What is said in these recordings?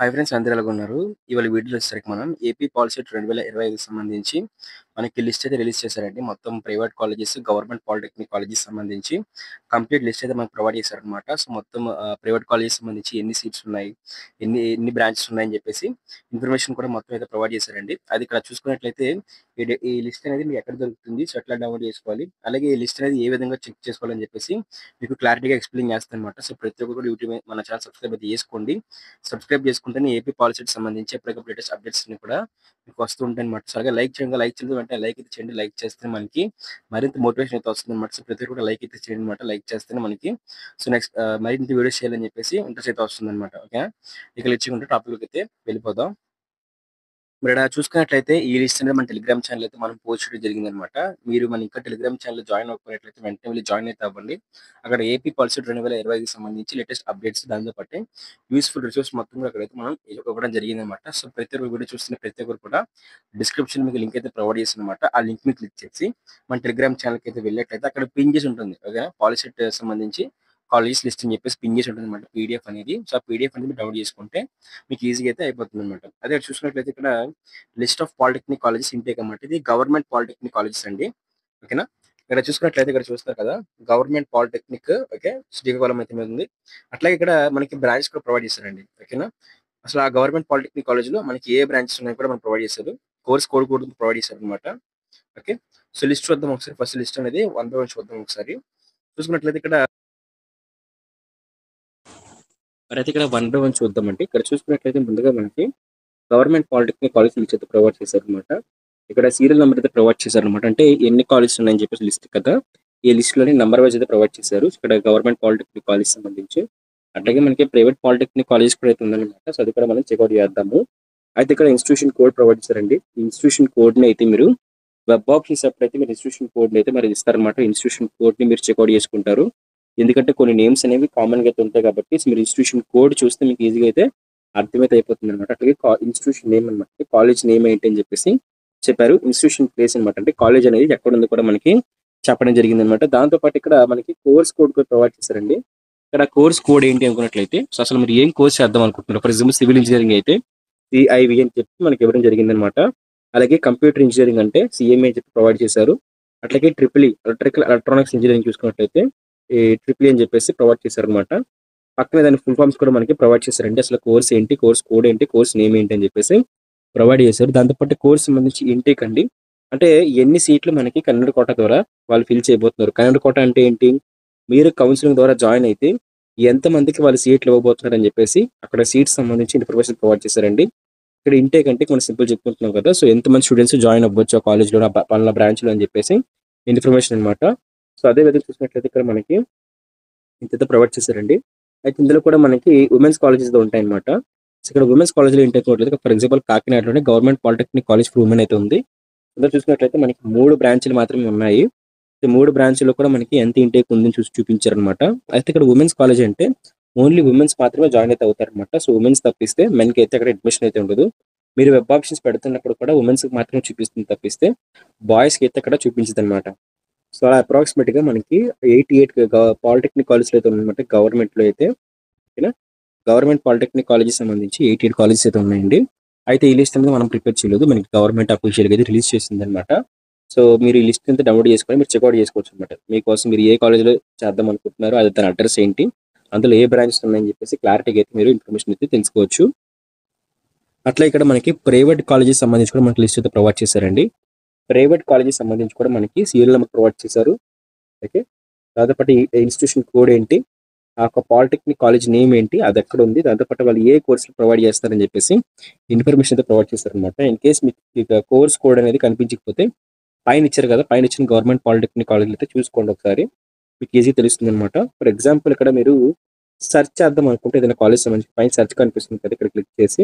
Hi friends అందరూ ఎలాగున్నారు? ఇవాళ వీడియోలో వచ్చేసరికి మనం ఏపీ పాలిసెట్ 2025కి సంబంధించి మనకి లిస్ట్ అయితే రిలీజ్ చేశారండి. మొత్తం private colleges, government polytechnic colleges సంబంధించి కంప్లీట్ లిస్ట్ అయితే మనకు ప్రొవైడ్ చేశారనమాట. సో, మొత్తం ప్రైవేట్ కాలేజెస్ సంబంధించి ఎన్ని సీట్స్ ఉన్నాయి, ఎన్ని ఎన్ని బ్రాంచెస్ ఉన్నాయని చెప్పేసి ఇన్ఫర్మేషన్ కూడా మొత్తం అయితే ప్రొవైడ్ చేశారండి. అది ఇక్కడ చూసుకున్నట్లయితే ఈ లిస్ట్ అనేది మీకు ఎక్కడ దొరుకుతుంది? సో, ఎట్లా డౌన్లోడ్ చేసుకోవాలి? అలాగే ఈ లిస్ట్ అనేది ఏ విధంగా చెక్ చేసుకోవాలని చెప్పేసి మీకు క్లారిటీగా ఎక్స్‌ప్లెయిన్ చేస్తానన్నమాట. సో, ప్రతి ఒక్కరు కూడా యూట్యూబ్ మన ఛానల్ సబ్స్క్రైబ్ అయితే చేసుకోండి. సబ్స్క్రైబ్ చేసుకుంటేనే ఏపీ పాలిసీకి సంబంధించి ఎప్పటికప్పుడు లేటెస్ట్ అప్డేట్స్ అన్ని కూడా మీకు వస్తూ ఉంటాయన్నమాట. సో, అలాగే లైక్ చేయండి. లైక్ చేయడం వెంటనే లైక్ అయితే చేయండి. లైక్ చేస్తే మనకి మరింత మోటివేషన్ అయితే వస్తుందన్నమాట. సో, ప్రతి ఒక్కరు కూడా లైక్ అయితే చేయండి అన్నమాట. లైక్ చేస్తేనే మనకి సో, నెక్స్ట్ మరింత వీడియోస్ చేయాలని చెప్పేసి ఇంట్రెస్ట్ అయితే వస్తుందన్నమాట. ఓకే. ఇక లేచుకుంటే టాపిక్‌లోకి అయితే వెళ్ళిపోదాం. మీరిక్కడ చూసుకున్నట్లయితే ఈ లిస్ట్ అనేది మన టెలిగ్రామ్ ఛానల్ అయితే మనం పోస్ట్ చేయడం జరిగిందనమాట. మీరు మన ఇంకా టెలిగ్రామ్ ఛానల్ జాయిన్ అవ్వకపోయినట్లయితే వెంటనే వెళ్లి జాయిన్ అయితే అవ్వండి. అక్కడ ఏపీ పాలిసీ 2025కి సంబంధించి లేటెస్ట్ అప్డేట్స్ దాంతో పాటు యూజ్‌ఫుల్ రిసోర్స్ మొత్తం కూడా అక్కడైతే మనం ఇవ్వడం జరిగిందనమాట. సో, ప్రతి ఒక్కరు వీడియో చూస్తున్న ప్రతి ఒక్కరు కూడా డిస్క్రిప్షన్ మీకు లింక్ అయితే ప్రొవైడ్ చేశాననమాట. ఆ లింక్ మీద క్లిక్ చేసి మన టెలిగ్రామ్ ఛానల్‌కి అయితే వెళ్ళినట్లయితే అక్కడ పిన్ చేసి ఉంటుంది. ఓకేనా? పాలిసెట్ సంబంధించి కాలేజెస్ లిస్ట్ అని చెప్పేసి పిన్ చేసి ఉంటుందన్నమాట పీడీఎఫ్ అనేది. సో, ఆ పీడీఎఫ్ అనేది మీరు డౌన్‌లోడ్ చేసుకుంటే మీకు ఈజీగా అయితే అయిపోతుందన్నమాట. అదే చూసుకున్నట్లయితే ఇక్కడ list of polytechnic colleges intake అన్నమాట. ఇది గవర్నమెంట్ పాలిటెక్నిక్ కాలేజెస్ అండి. ఓకేనా? ఇక్కడ చూసుకున్నట్లయితే ఇక్కడ చూస్తారు కదా! Government polytechnic okay. శ్రీకాకుళం అయితే మీద ఉంది. అట్లాగే ఇక్కడ మనకి బ్రాంచ్ కూడా ప్రొవైడ్ చేశారండి. ఓకేనా? అసలు ఆ గవర్నమెంట్ పాలిటెక్నిక్ కాలేజ్‌లో మనకి ఏ బ్రాంచెస్ ఉన్నాయో కూడా మనకు ప్రొవైడ్ చేశారు. కోర్స్ కోడ్ కూడా ప్రొవైడ్ చేశారన్నమాట. ఓకే. సో, లిస్ట్ చూద్దాం ఒకసారి. ఫస్ట్ లిస్ట్ అనేది వన్ బై వన్ చూద్దాం ఒకసారి. చూసుకున్నట్లయితే ఇక్కడ మరైతే ఇక్కడ వన్ బై వన్ చూద్దామండి. ఇక్కడ చూసుకున్నట్లయితే ముందుగా మనకి గవర్నమెంట్ పాలిటెక్నిక్ కాలేజ్ లిస్ట్ అయితే ప్రొవైడ్ చేశారనమాట. ఇక్కడ సీరియల్ నెంబర్ అయితే ప్రొవైడ్ చేశారనమాట. అంటే ఎన్ని కాలేజెస్ ఉన్నాయని చెప్పేసి లిస్ట్ కదా! ఈ లిస్ట్‌లోని నంబర్ వైస్ అయితే ప్రొవైడ్ చేశారు. ఇక్కడ గవర్నమెంట్ పాలిటెక్నిక్ కాలేజ్ సంబంధించి. అట్లాగే మనకి ప్రైవేట్ పాలిటెక్నిక్ కాలేజ్ కూడా అయితే ఉందన్నమాట. సో, అది కూడా మనం చెక్‌ఔట్ చేద్దాము. అయితే ఇక్కడ ఇన్‌స్టిట్యూషన్ కోడ్ ప్రొవైడ్ చేశారండి. ఈ ఇన్‌స్టిట్యూషన్ కోడ్‌ని అయితే మీరు వెబ్ ఆఫ్ చేసేటప్పుడైతే మీరు ఇన్‌స్టిట్యూషన్ కోడ్‌ని అయితే మరి ఇస్తారనమాట. ఇన్‌స్టిట్యూషన్ కోడ్‌ని మీరు చెక్‌ఔట్ చేసుకుంటారు. ఎందుకంటే కొన్ని నేమ్స్ అనేవి కామన్‌గా అయితే ఉంటాయి కాబట్టి సో, మీరు ఇన్‌స్టిట్యూషన్ కోడ్ చూస్తే మీకు ఈజీగా అయితే అర్థమైతే అయిపోతుందనమాట. అట్లాగే ఇన్‌స్టిట్యూషన్ నేమ్ అనమాట. కాలేజ్ నేమ్ ఏంటి అని చెప్పేసి చెప్పారు. ఇన్‌స్టిట్యూషన్ ప్లేస్ అనమాట. అంటే కాలేజ్ అనేది ఎక్కడుందో కూడా మనకి చెప్పడం జరిగిందనమాట. దాంతో పాటు ఇక్కడ మనకి కోర్స్ కోడ్ కూడా ప్రొవైడ్ చేశారండి. ఇక్కడ కోర్స్ కోడ్ ఏంటి అనుకున్నట్లయితే సో, అసలు మీరు ఏం కోర్స్ చేద్దాం అనుకుంటున్నారు? ఫర్ ఎగ్జాంపుల్ సివిల్ ఇంజినీరింగ్ అయితే సిఐవి అని చెప్పి మనకి ఇవ్వడం జరిగిందనమాట. అలాగే కంప్యూటర్ ఇంజినీరింగ్ అంటే సీఎంఏ అని చెప్పి ప్రొవైడ్ చేశారు. అట్లాగే ట్రిపుల్ ఎలక్ట్రానిక్స్ ఇంజినీరింగ్ చూసుకున్నట్లయితే ఈ ట్రిపుల్ అని చెప్పేసి ప్రొవైడ్ చేశారనమాట. పక్కనే దాని ఫుల్ ఫార్మ్స్ కూడా మనకి ప్రొవైడ్ చేశారండి. అసలు కోర్స్ ఏంటి, కోర్స్ కోడ్ ఏంటి, కోర్స్ నేమ్ ఏంటి అని చెప్పేసి ప్రొవైడ్ చేశారు. దాంతో పాటు కోర్స్ సంబంధించి ఇంటేక్ అండి. అంటే ఎన్ని సీట్లు మనకి కన్నడ కోట ద్వారా వాళ్ళు ఫిల్ చేయబోతున్నారు. కన్నడ కోట అంటే ఏంటి? మీరు కౌన్సిలింగ్ ద్వారా జాయిన్ అయితే ఎంతమందికి వాళ్ళు సీట్లు ఇవ్వబోతున్నారు అని చెప్పేసి అక్కడ సీట్స్ సంబంధించి ఇన్ఫర్మేషన్ ప్రొవైడ్ చేశారండి. ఇక్కడ ఇంటేక్ అంటే మనం సింపుల్ చెప్పుకుంటున్నాం కదా! సో, ఎంతమంది స్టూడెంట్స్ జాయిన్ అవ్వచ్చు ఆ కాలేజ్‌లో పలానా బ్రాంచ్‌లో అని చెప్పేసి ఇన్ఫర్మేషన్ అనమాట. సో, అదే విధంగా చూసినట్లయితే ఇక్కడ మనకి ఇంతైతే ప్రొవైడ్ చేశారండి. అయితే ఇందులో కూడా మనకి వుమెన్స్ కాలేజెస్ ఉంటాయన్నమాట. సో, ఇక్కడ వుమెన్స్ కాలేజ్‌లో ఇంటేక్ చూడలేదు. ఫర్ ఎగ్జాంపుల్ కాకినాడలోనే government polytechnic college for women అయితే ఉంది. ఇందులో చూసుకున్నట్లయితే మనకి 3 బ్రాంచ్‌లు మాత్రమే ఉన్నాయి. ఈ 3 బ్రాంచ్‌లో కూడా మనకి ఎంత ఇంటేక్ ఉందని చూపించారనమాట. అయితే ఇక్కడ వుమెన్స్ కాలేజ్ అంటే ఓన్లీ వుమెన్స్ మాత్రమే జాయిన్ అయితే అవుతారనమాట. సో, వుమెన్స్ తప్పిస్తే మెన్‌కి అయితే అక్కడ అడ్మిషన్ అయితే ఉండదు. మీరు వెబ్ ఆప్షన్స్ పెడుతున్నప్పుడు కూడా వుమెన్స్‌కి మాత్రమే చూపిస్తుంది తప్పిస్తే బాయ్స్‌కి అయితే అక్కడ చూపించదనమాట. సో, అలా అప్రాక్సిమేట్‌గా మనకి 88 పాలిటెక్నిక్ కాలేజ్‌లు అయితే ఉన్నాయన్నమాట గవర్నమెంట్‌లో అయితే. ఓకేనా? గవర్నమెంట్ పాలిటెక్నిక్ కాలేజ్‌కి సంబంధించి 88 కాలేజెస్ అయితే ఉన్నాయండి. అయితే ఈ లిస్ట్ అనేది మనం ప్రిపేర్ చేయలేదు. మనకి గవర్నమెంట్ అఫీషియల్‌గా అయితే రిలీజ్ చేసిందనమాట. సో, మీరు ఈ లిస్ట్ అంతా డౌన్‌లోడ్ చేసుకొని మీరు చెక్‌ఔట్ చేసుకోవచ్చనమాట. మీకోసం మీరు ఏ కాలేజ్‌లో చేద్దాం అనుకుంటున్నారో అది దాని అడ్రెస్ ఏంటి, అందులో ఏ బ్రాంచెస్ ఉన్నాయని చెప్పేసి క్లారిటీగా అయితే మీరు ఇన్ఫర్మేషన్ అయితే తెలుసుకోవచ్చు. అట్లా ఇక్కడ మనకి ప్రైవేట్ కాలేజెస్ సంబంధించి కూడా మనకి లిస్ట్ అయితే ప్రొవైడ్ చేశారండి. ప్రైవేట్ కాలేజెస్ సంబంధించి కూడా మనకి సీరియల్ నెంబర్ ప్రొవైడ్ చేశారు. ఓకే. దాంతో పాటు ఈ ఇన్‌స్టిట్యూషన్ కోడ్ ఏంటి, ఆ యొక్క పాలిటెక్నిక్ కాలేజ్ నేమ్ ఏంటి, అదెక్కడ ఉంది, దాంతో పాటు వాళ్ళు ఏ కోర్సులు ప్రొవైడ్ చేస్తారని చెప్పేసి ఇన్ఫర్మేషన్ అయితే ప్రొవైడ్ చేశారనమాట. ఇన్ కేస్ మీకు ఇక కోర్స్ కోడ్ అనేది కనిపించకపోతే పైన ఇచ్చారు కదా! పైన ఇచ్చిన గవర్నమెంట్ పాలిటెక్నిక్ కాలేజ్‌లో అయితే చూసుకోండి ఒకసారి. మీకు ఈజీగా తెలుస్తుందనమాట. ఫర్ ఎగ్జాంపుల్ ఇక్కడ మీరు సెర్చ్ చేద్దాం అనుకుంటే ఏదైనా కాలేజ్ సంబంధించి పైన సెర్చ్ కనిపిస్తుంది కదా! ఇక్కడ క్లిక్ చేసి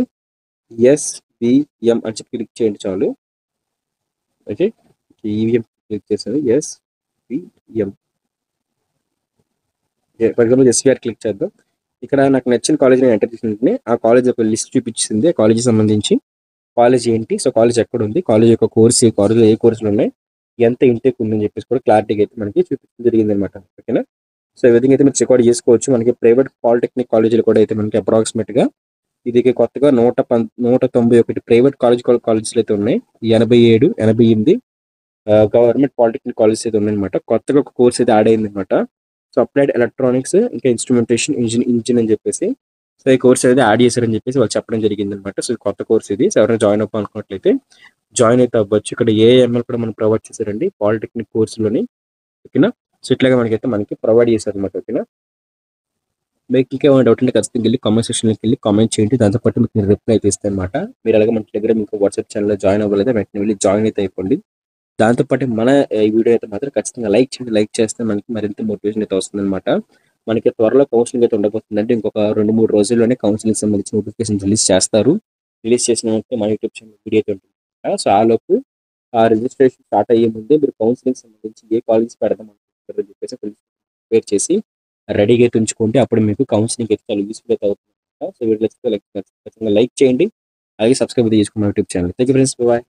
ఎస్‌బీఎం అని చెప్పి క్లిక్ చేయండి చాలు. ఓకే. ఈవీఎం క్లిక్ చేశాను. SBM. For example SVR click చేద్దాం. ఇక్కడ నాకు నచ్చిన కాలేజ్ నేను ఎంటర్ చేసిన వెంటనే ఆ కాలేజ్ యొక్క లిస్ట్ చూపించింది. ఆ కాలేజ్‌కి సంబంధించి కాలేజ్ ఏంటి, సో కాలేజ్ ఎక్కడుంది, కాలేజ్ యొక్క కోర్స్, ఈ కాలేజ్‌లో ఏ కోర్సులు ఉన్నాయి, ఎంత ఇంటేక్ ఉందని చెప్పేసి కూడా క్లారిటీగా అయితే మనకి చూపించడం జరిగిందనమాట. ఓకేనా? సో, ఈ విధంగా అయితే మీరు చెక్‌ఔట్ చేసుకోవచ్చు. మనకి ప్రైవేట్ పాలిటెక్నిక్ కాలేజీలు కూడా అయితే మనకి అప్రాక్సిమేట్‌గా ఇది కొత్తగా 191 ప్రైవేట్ కాలేజెస్ అయితే ఉన్నాయి. 87, 88 గవర్నమెంట్ పాలిటెక్నిక్ కాలేజెస్ అయితే ఉన్నాయన్నమాట. కొత్తగా ఒక కోర్స్ అయితే యాడ్ అయింది అనమాట. సో అప్లైడ్ ఎలక్ట్రానిక్స్ ఇంకా ఇన్స్ట్రుమెంటేషన్ ఇంజిన్ అని చెప్పేసి సో ఈ కోర్స్ అయితే యాడ్ చేశారని చెప్పేసి వాళ్ళు చెప్పడం జరిగింది అనమాట. సో ఇది కొత్త కోర్స్ ఇది. సో ఎవరైనా జాయిన్ అవ్వాలనుకున్నట్లయితే జాయిన్ అయితే అవ్వచ్చు. ఇక్కడ ఏఎంఎల్ కూడా మనం ప్రొవైడ్ చేశారండి పాలిటెక్నిక్ కోర్సులోని. ఓకేనా. సో ఇట్లాగా మనకి ప్రొవైడ్ చేశారు అనమాట. ఓకేనా. మీకు ఇంకేమైనా డౌట్ ఉంటే ఖచ్చితంగా వెళ్ళి కామెంట్ సెక్షన్లోకి వెళ్ళి కామెంట్ చేయండి. దాంతోపాటు మీకు నేను రిప్లై అయితే ఇస్తాను అనమాట. మీరు అలాగే మన దగ్గర మీకు వాట్సాప్ ఛానల్లో జాయిన్ అవ్వలేదా వెంటనే వెళ్ళి జాయిన్ అయితే అయిపోండి. దాంతోపాటు మన ఈ వీడియో అయితే మాత్రం ఖచ్చితంగా లైక్ చేయండి. లైక్ చేస్తే మనకి మరింత మోటివేషన్ అయితే వస్తుందన్నమాట. మనకి త్వరలో కౌన్సిలింగ్ అయితే ఉండబోతుందంటే ఇంకొక 2-3 రోజుల్లోనే కౌన్సిలింగ్ సంబంధించిన నోటిఫికేషన్ రిలీజ్ చేస్తారు. రిలీజ్ చేసిన వెంటనే మన యూట్యూబ్ ఛానల్ వీడియో అయితే ఉంటుంది. సో ఆలోపు ఆ రిజిస్ట్రేషన్ స్టార్ట్ అయ్యే ముందే మీరు కౌన్సిలింగ్ సంబంధించి ఏ కాలేజ్ పెడదాం అనుకుంటారని చెప్పేసి ప్రిపేర్ చేసి రెడీగా అయితే ఉంచుకుంటే అప్పుడు మీకు కౌన్సిలింగ్ అయితే చాలా యూస్ఫుల్ అయితే అవుతుంది. సో వీడియో ఖచ్చితంగా లైక్ చేయండి. అలాగే సబ్స్క్రైబ్ అయితే చేసుకోండి మన YouTube channel. Thank you friends. Bye.